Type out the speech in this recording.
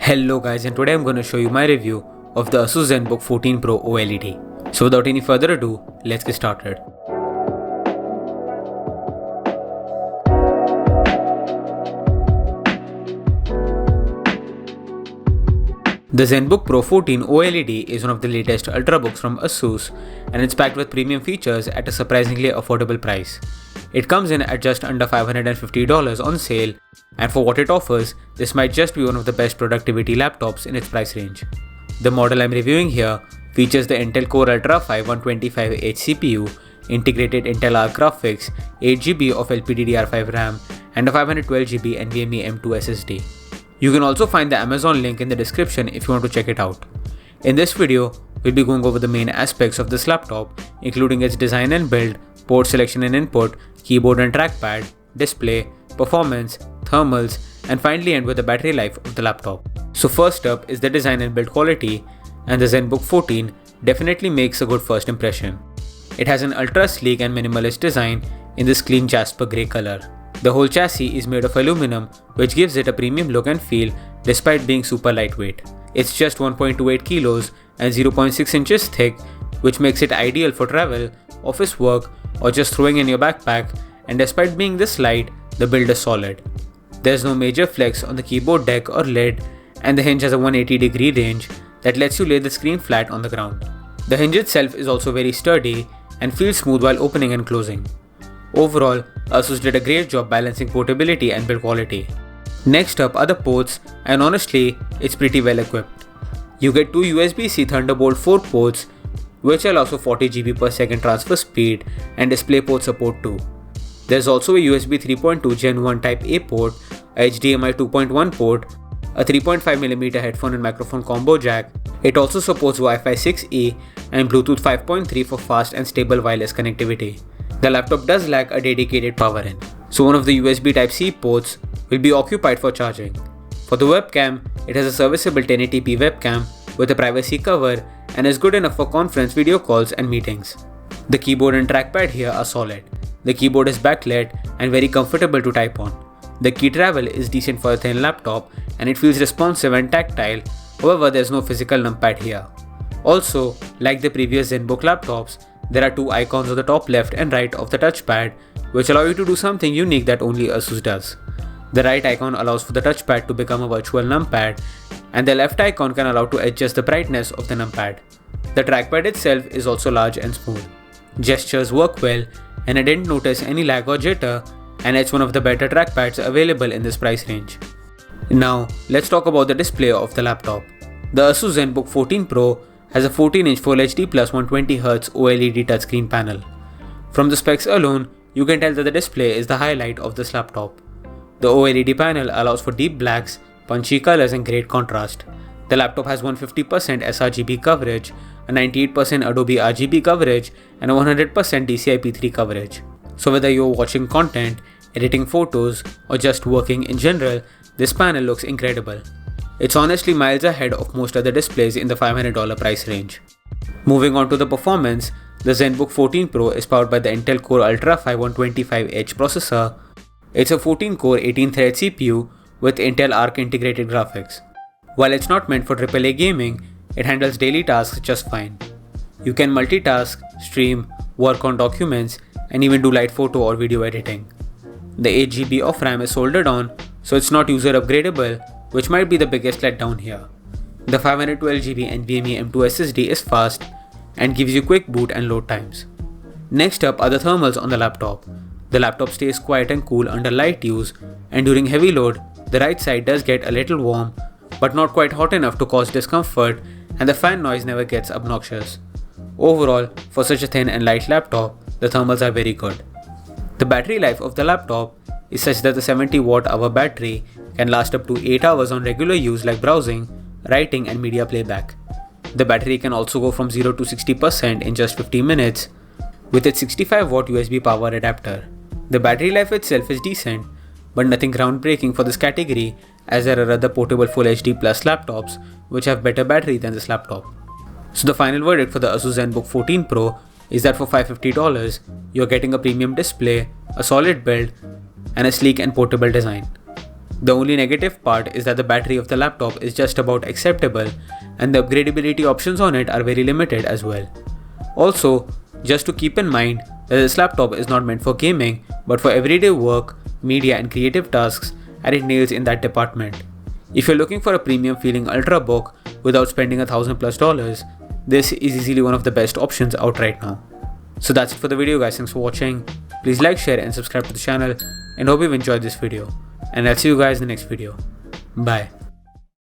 Hello guys, and today I'm going to show you my review of the ASUS ZenBook 14 Pro OLED. So without any further ado, let's get started. The ZenBook Pro 14 OLED is one of the latest ultrabooks from ASUS, and it's packed with premium features at a surprisingly affordable price. It comes in at just under $550 on sale, and for what it offers, this might just be one of the best productivity laptops in its price range. The model I'm reviewing here features the Intel Core Ultra 5 125H CPU, integrated Intel Arc graphics, 8GB of LPDDR5 RAM, and a 512GB NVMe M.2 SSD. You can also find the Amazon link in the description if you want to check it out. In this video, we'll be going over the main aspects of this laptop, including its design and build, port selection and input, keyboard and trackpad, display, performance, thermals, and finally end with the battery life of the laptop. So first up is the design and build quality, and the ZenBook 14 definitely makes a good first impression. It has an ultra sleek and minimalist design in this clean jasper grey color. The whole chassis is made of aluminum, which gives it a premium look and feel despite being super lightweight. It's just 1.28 kilos and 0.6 inches thick, which makes it ideal for travel, office work, or just throwing in your backpack, and despite being this light, the build is solid. There's no major flex on the keyboard deck or lid, and the hinge has a 180-degree range that lets you lay the screen flat on the ground. The hinge itself is also very sturdy and feels smooth while opening and closing. Overall, ASUS did a great job balancing portability and build quality. Next up are the ports, and honestly, it's pretty well equipped. You get two USB-C Thunderbolt 4 ports, which allows for 40GB per second transfer speed and DisplayPort support too. There's also a USB 3.2 Gen 1 Type A port, a HDMI 2.1 port, a 3.5mm headphone and microphone combo jack. It also supports Wi-Fi 6E and Bluetooth 5.3 for fast and stable wireless connectivity. The laptop does lack a dedicated power in, so one of the USB Type-C ports will be occupied for charging. For the webcam, it has a serviceable 1080p webcam with a privacy cover and is good enough for conference video calls and meetings. The keyboard and trackpad here are solid. The keyboard is backlit and very comfortable to type on. The key travel is decent for a thin laptop and it feels responsive and tactile, however there's no physical numpad here. Also, like the previous ZenBook laptops, there are two icons on the top left and right of the touchpad, which allow you to do something unique that only ASUS does. The right icon allows for the touchpad to become a virtual numpad, and the left icon can allow to adjust the brightness of the numpad. The trackpad itself is also large and smooth. Gestures work well, and I didn't notice any lag or jitter, and it's one of the better trackpads available in this price range. Now, let's talk about the display of the laptop. The ASUS ZenBook 14 Pro has a 14-inch Full HD plus 120Hz OLED touchscreen panel. From the specs alone, you can tell that the display is the highlight of this laptop. The OLED panel allows for deep blacks, punchy colors and great contrast. The laptop has 150% sRGB coverage, a 98% Adobe RGB coverage, and a 100% DCI-P3 coverage. So whether you're watching content, editing photos, or just working in general, this panel looks incredible. It's honestly miles ahead of most other displays in the $500 price range. Moving on to the performance, the ZenBook 14 Pro is powered by the Intel Core Ultra 5 125H processor. It's a 14-core 18-thread CPU with Intel Arc integrated graphics. While it's not meant for AAA gaming, it handles daily tasks just fine. You can multitask, stream, work on documents, and even do light photo or video editing. The 8GB of RAM is soldered on, so it's not user upgradable, which might be the biggest letdown here. The 512GB NVMe M.2 SSD is fast and gives you quick boot and load times. Next up are the thermals on the laptop. The laptop stays quiet and cool under light use, and during heavy load, the right side does get a little warm, but not quite hot enough to cause discomfort, and the fan noise never gets obnoxious. Overall, for such a thin and light laptop, the thermals are very good. The battery life of the laptop is such that the 70 Wh battery can last up to 8 hours on regular use like browsing, writing and media playback. The battery can also go from 0 to 60% in just 50 minutes with its 65 watt USB power adapter. The battery life itself is decent, but nothing groundbreaking for this category, as there are other portable Full HD Plus laptops which have better battery than this laptop. So the final verdict for the ASUS ZenBook 14 Pro is that for $550, you're getting a premium display, a solid build, and a sleek and portable design. The only negative part is that the battery of the laptop is just about acceptable and the upgradability options on it are very limited as well. Also, just to keep in mind that this laptop is not meant for gaming but for everyday work, media and creative tasks, and it nails in that department. If you're looking for a premium feeling ultrabook without spending $1,000+, this is easily one of the best options out right now. So that's it for the video guys, thanks for watching. Please like, share and subscribe to the channel and hope you've enjoyed this video. And I'll see you guys in the next video. Bye.